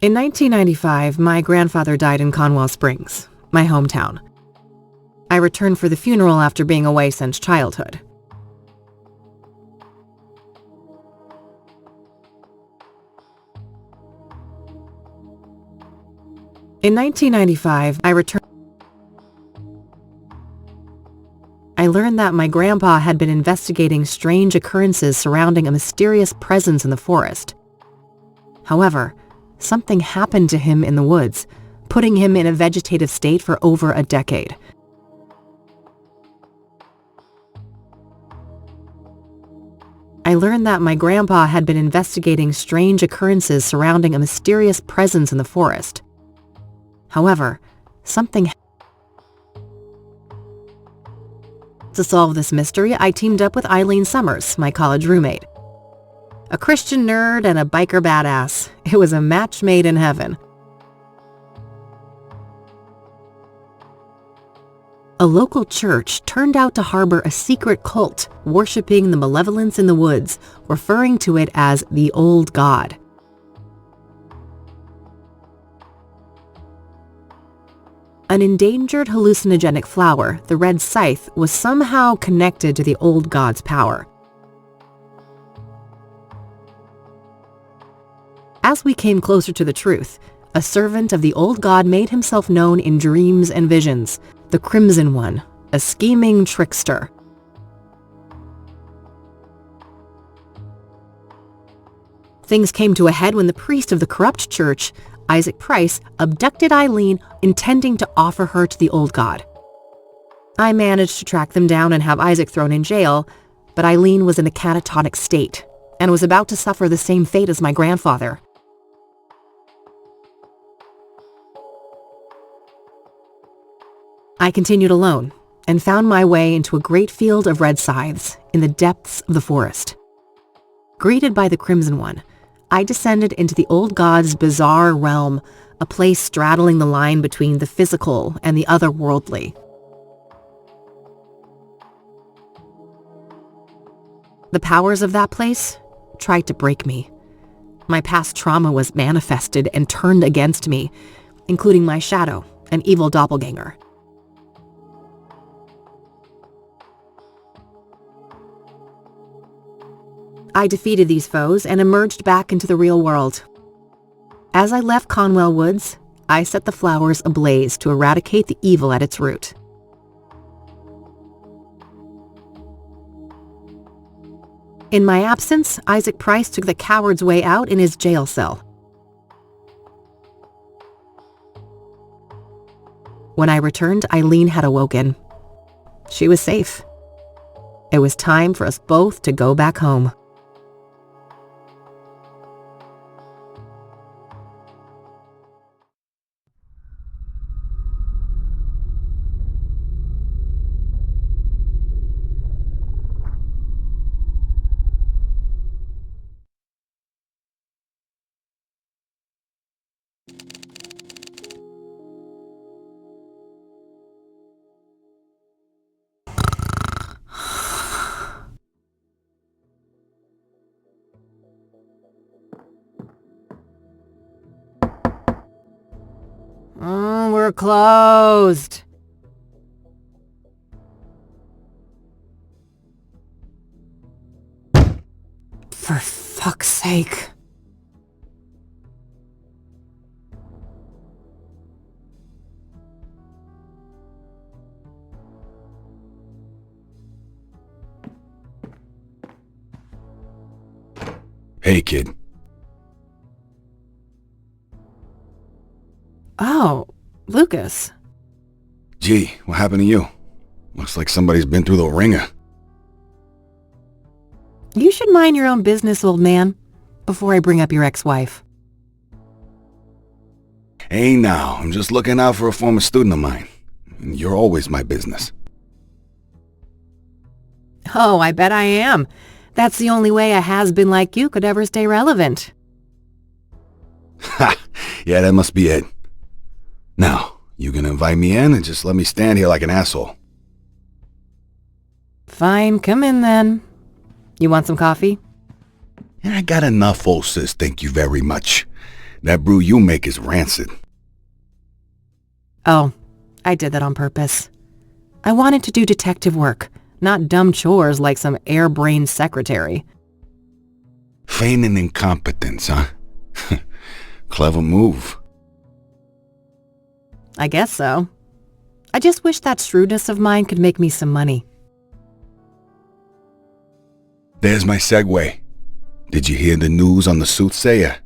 In 1995, my grandfather died in Conwell Springs, my hometown. I returned for the funeral after being away since childhood. In 1995, I learned that my grandpa had been investigating strange occurrences surrounding a mysterious presence in the forest. However, something happened to him in the woods, putting him in a vegetative state for over a decade. I learned that my grandpa had been investigating strange occurrences surrounding a mysterious presence in the forest. However, To solve this mystery, I teamed up with Eileen Summers, my college roommate. A Christian nerd and a biker badass. It was a match made in heaven. A local church turned out to harbor a secret cult worshiping the malevolence in the woods, referring to it as the Old God. An endangered hallucinogenic flower, the red scythe, was somehow connected to the Old God's power. As we came closer to the truth, a servant of the Old God made himself known in dreams and visions, the Crimson One, a scheming trickster. Things came to a head when the priest of the corrupt church, Isaac Price, abducted Eileen, intending to offer her to the Old God. I managed to track them down and have Isaac thrown in jail, but Eileen was in a catatonic state and was about to suffer the same fate as my grandfather. I continued alone and found my way into a great field of red scythes in the depths of the forest. Greeted by the Crimson One, I descended into the Old God's bizarre realm, a place straddling the line between the physical and the otherworldly. The powers of that place tried to break me. My past trauma was manifested and turned against me, including my shadow, an evil doppelganger. I defeated these foes and emerged back into the real world. As I left Conwell Woods, I set the flowers ablaze to eradicate the evil at its root. In my absence, Isaac Price took the coward's way out in his jail cell. When I returned, Eileen had awoken. She was safe. It was time for us both to go back home. We're closed. For fuck's sake. Hey, kid. Oh, Lucas. Gee, what happened to you? Looks like somebody's been through the ringer. You should mind your own business, old man, before I bring up your ex-wife. Hey now, I'm just looking out for a former student of mine. You're always my business. Oh, I bet I am. That's the only way a has-been like you could ever stay relevant. Ha! Yeah, that must be it. Now, you gonna invite me in and just let me stand here like an asshole? Fine, come in then. You want some coffee? I got enough, old sis, thank you very much. That brew you make is rancid. Oh, I did that on purpose. I wanted to do detective work, not dumb chores like some airbrained secretary. Feigning incompetence, huh? Clever move. I guess so. I just wish that shrewdness of mine could make me some money. There's my segue. Did you hear the news on the Soothsayer?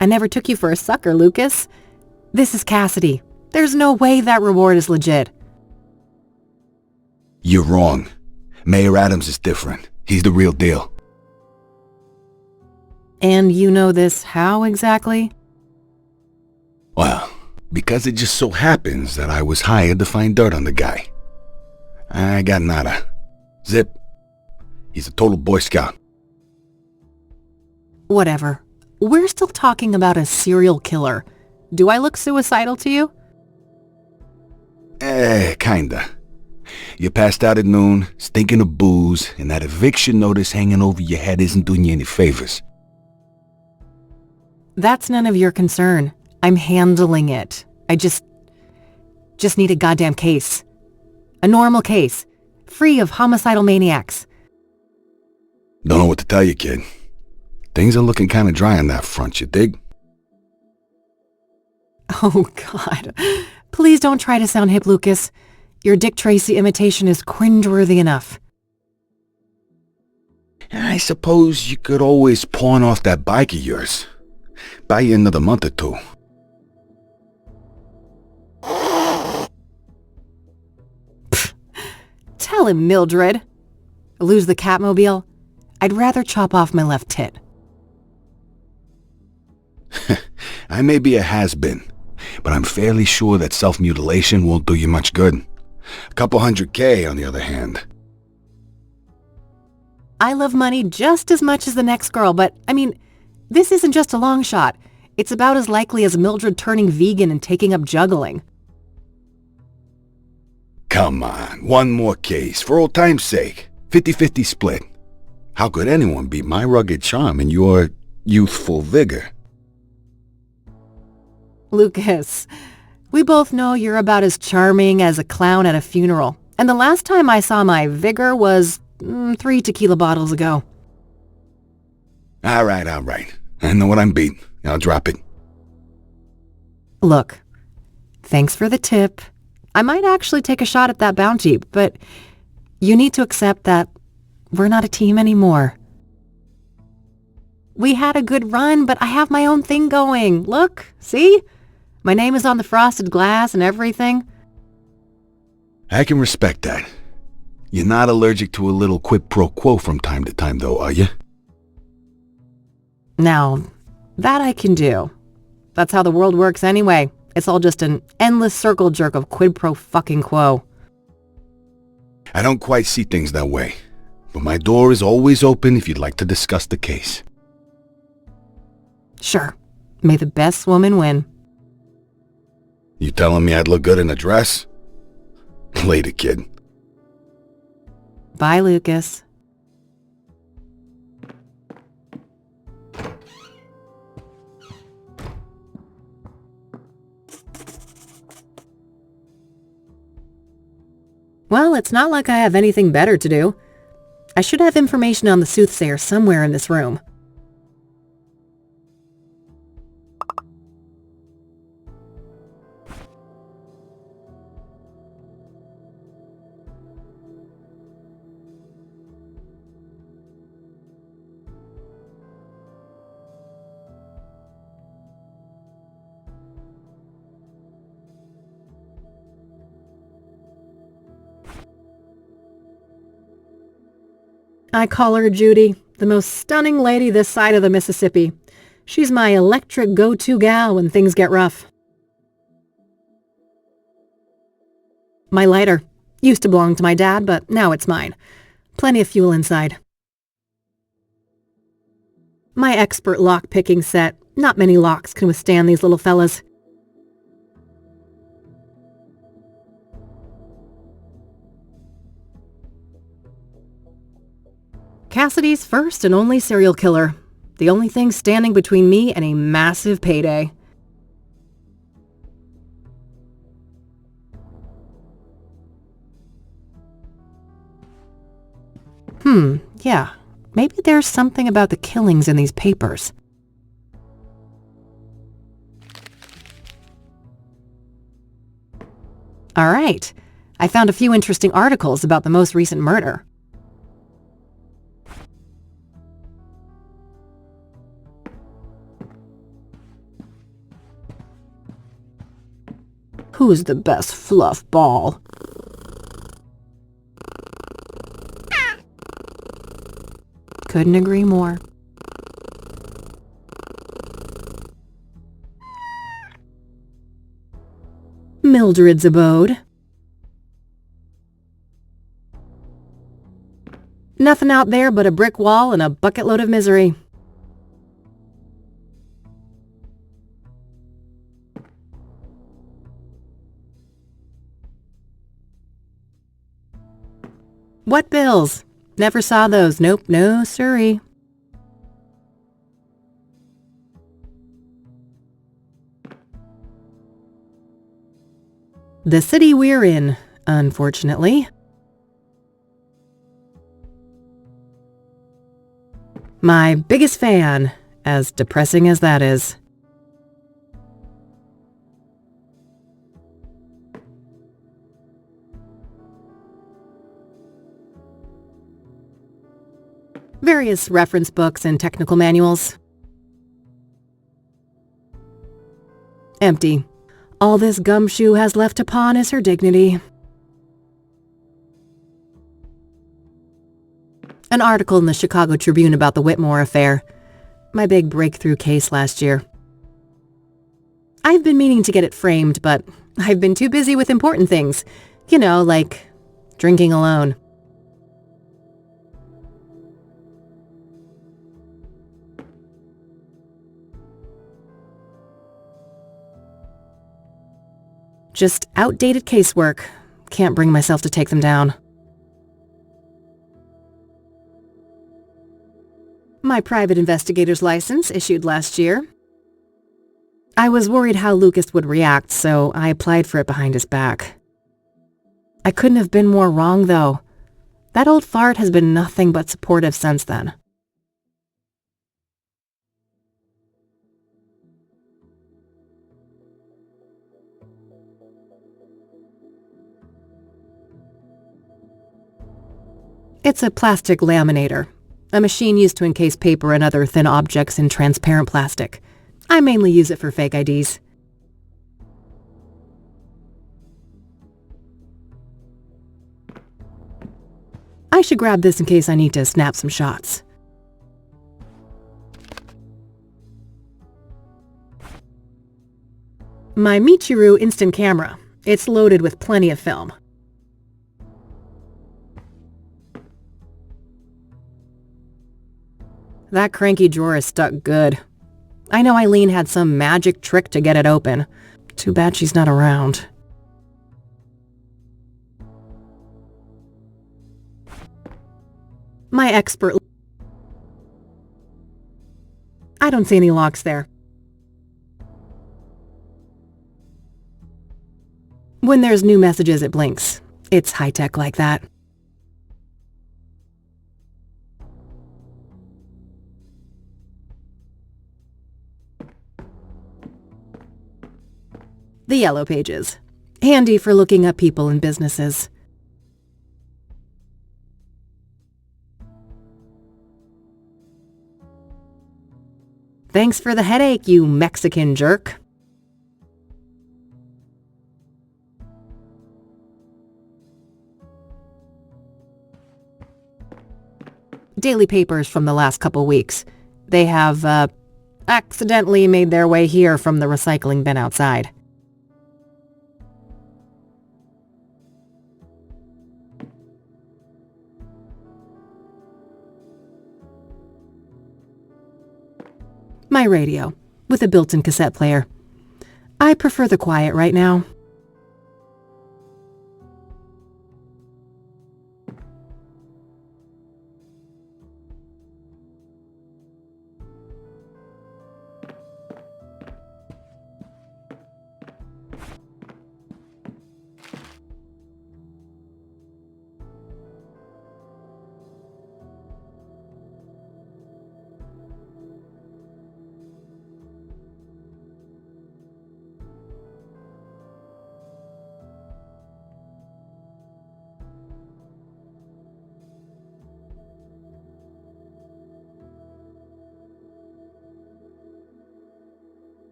I never took you for a sucker, Lucas. This is Cassidy. There's no way that reward is legit. You're wrong. Mayor Adams is different. He's the real deal. And you know this how exactly? Well, because it just so happens that I was hired to find dirt on the guy. I got nada. Zip. He's a total Boy Scout. Whatever. We're still talking about a serial killer. Do I look suicidal to you? Kinda. You passed out at noon, stinking of booze, and that eviction notice hanging over your head isn't doing you any favors. That's none of your concern. I'm handling it. I just need a goddamn case. A normal case. Free of homicidal maniacs. Don't know what to tell you, kid. Things are looking kinda dry on that front, you dig? Oh, God. Please don't try to sound hip, Lucas. Your Dick Tracy imitation is cringeworthy enough. I suppose you could always pawn off that bike of yours. Buy you another month or two. Tell him, Mildred. Lose the Catmobile? I'd rather chop off my left tit. I may be a has-been, but I'm fairly sure that self-mutilation won't do you much good. A couple $100K, on the other hand. I love money just as much as the next girl, but, I mean, this isn't just a long shot. It's about as likely as Mildred turning vegan and taking up juggling. Come on, one more case, for old time's sake. 50-50 split. How could anyone beat my rugged charm and your youthful vigor? Lucas, we both know you're about as charming as a clown at a funeral. And the last time I saw my vigor was 3 tequila bottles ago. All right. I know what I'm beat. I'll drop it. Look, thanks for the tip. I might actually take a shot at that bounty, but you need to accept that we're not a team anymore. We had a good run, but I have my own thing going. Look, see? My name is on the frosted glass and everything. I can respect that. You're not allergic to a little quid pro quo from time to time, though, are you? Now, that I can do. That's how the world works anyway. It's all just an endless circle jerk of quid pro fucking quo. I don't quite see things that way, but my door is always open if you'd like to discuss the case. Sure. May the best woman win. You telling me I'd look good in a dress? Later, kid. Bye, Lucas. Well, it's not like I have anything better to do. I should have information on the Soothsayer somewhere in this room. I call her Judy, the most stunning lady this side of the Mississippi. She's my electric go-to gal when things get rough. My lighter. Used to belong to my dad, but now it's mine. Plenty of fuel inside. My expert lock-picking set. Not many locks can withstand these little fellas. Cassidy's first and only serial killer. The only thing standing between me and a massive payday. Yeah. Maybe there's something about the killings in these papers. All right. I found a few interesting articles about the most recent murder. Who's the best fluff ball? Couldn't agree more. Mildred's abode. Nothing out there but a brick wall and a bucket load of misery. What bills? Never saw those. Nope, no siree. The city we're in, unfortunately. My biggest fan, as depressing as that is. Various reference books and technical manuals. Empty. All this gumshoe has left to pawn is her dignity. An article in the Chicago Tribune about the Whitmore affair. My big breakthrough case last year. I've been meaning to get it framed, but I've been too busy with important things. You know, like drinking alone. Just outdated casework. Can't bring myself to take them down. My private investigator's license issued last year. I was worried how Lucas would react, so I applied for it behind his back. I couldn't have been more wrong, though. That old fart has been nothing but supportive since then. It's a plastic laminator, a machine used to encase paper and other thin objects in transparent plastic. I mainly use it for fake IDs. I should grab this in case I need to snap some shots. My Michiru instant camera. It's loaded with plenty of film. That cranky drawer is stuck good. I know Eileen had some magic trick to get it open. Too bad she's not around. My expert... I don't see any locks there. When there's new messages, it blinks. It's high-tech like that. The yellow pages. Handy for looking up people and businesses. Thanks for the headache, you Mexican jerk. Daily papers from the last couple weeks. They have, accidentally made their way here from the recycling bin outside. My radio, with a built-in cassette player. I prefer the quiet right now.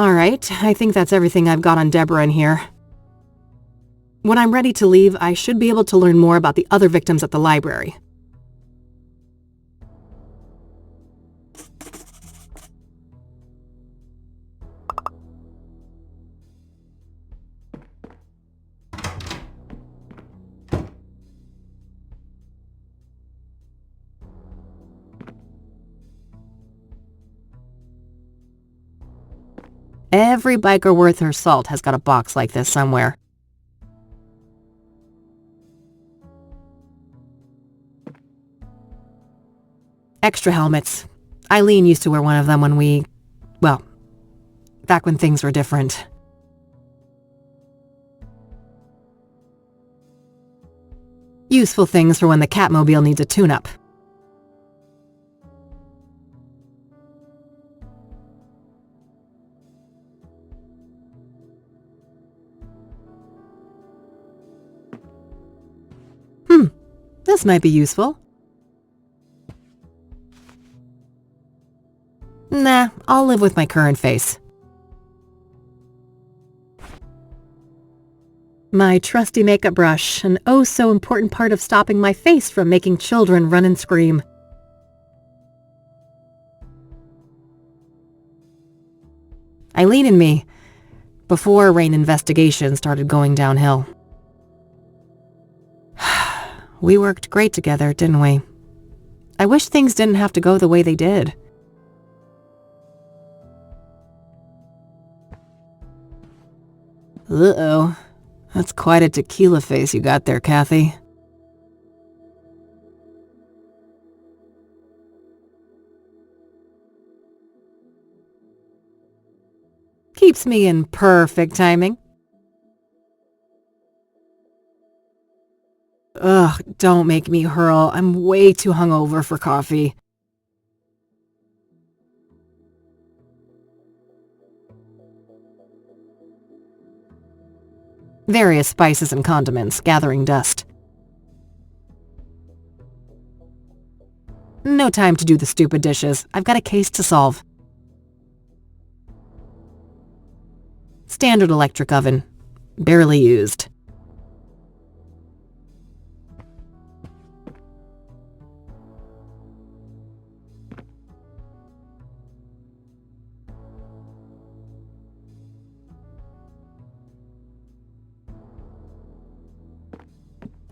Alright, I think that's everything I've got on Deborah in here. When I'm ready to leave, I should be able to learn more about the other victims at the library. Every biker worth her salt has got a box like this somewhere. Extra helmets. Eileen used to wear one of them back when things were different. Useful things for when the Catmobile needs a tune-up. This might be useful. Nah, I'll live with my current face. My trusty makeup brush, an oh-so-important part of stopping my face from making children run and scream. Eileen and me, before Rain investigation started going downhill. We worked great together, didn't we? I wish things didn't have to go the way they did. Uh-oh. That's quite a tequila face you got there, Kathy. Keeps me in perfect timing. Ugh, don't make me hurl. I'm way too hungover for coffee. Various spices and condiments, gathering dust. No time to do the stupid dishes. I've got a case to solve. Standard electric oven. Barely used.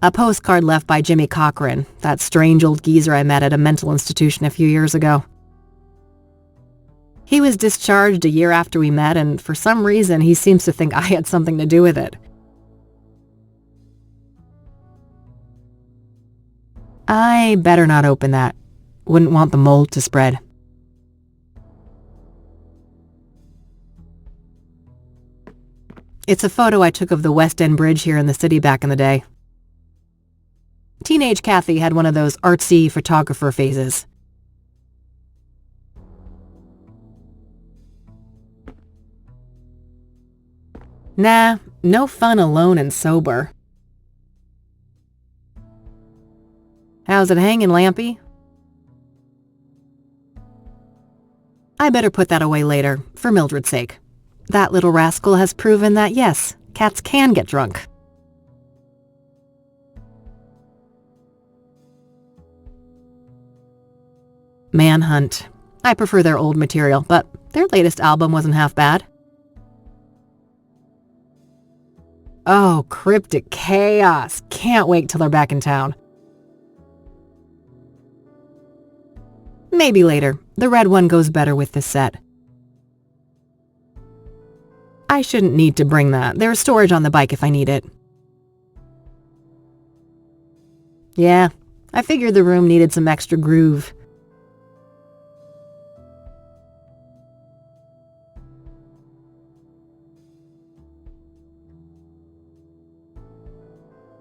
A postcard left by Jimmy Cochran, that strange old geezer I met at a mental institution a few years ago. He was discharged a year after we met, and for some reason he seems to think I had something to do with it. I better not open that. Wouldn't want the mold to spread. It's a photo I took of the West End Bridge here in the city back in the day. Teenage Kathy had one of those artsy photographer phases. Nah, no fun alone and sober. How's it hanging, Lampy? I better put that away later, for Mildred's sake. That little rascal has proven that yes, cats can get drunk. Manhunt. I prefer their old material, but their latest album wasn't half bad. Oh, Cryptic Chaos. Can't wait till they're back in town. Maybe later. The red one goes better with this set. I shouldn't need to bring that. There's storage on the bike if I need it. Yeah, I figured the room needed some extra groove.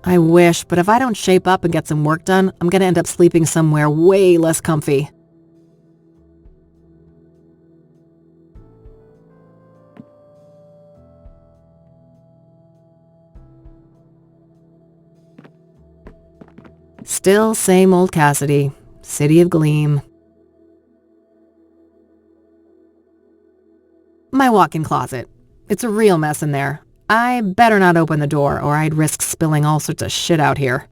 I wish, but if I don't shape up and get some work done, I'm gonna end up sleeping somewhere way less comfy. Still same old Cassidy, City of Gleam. My walk-in closet. It's a real mess in there. I better not open the door or I'd risk spilling all sorts of shit out here.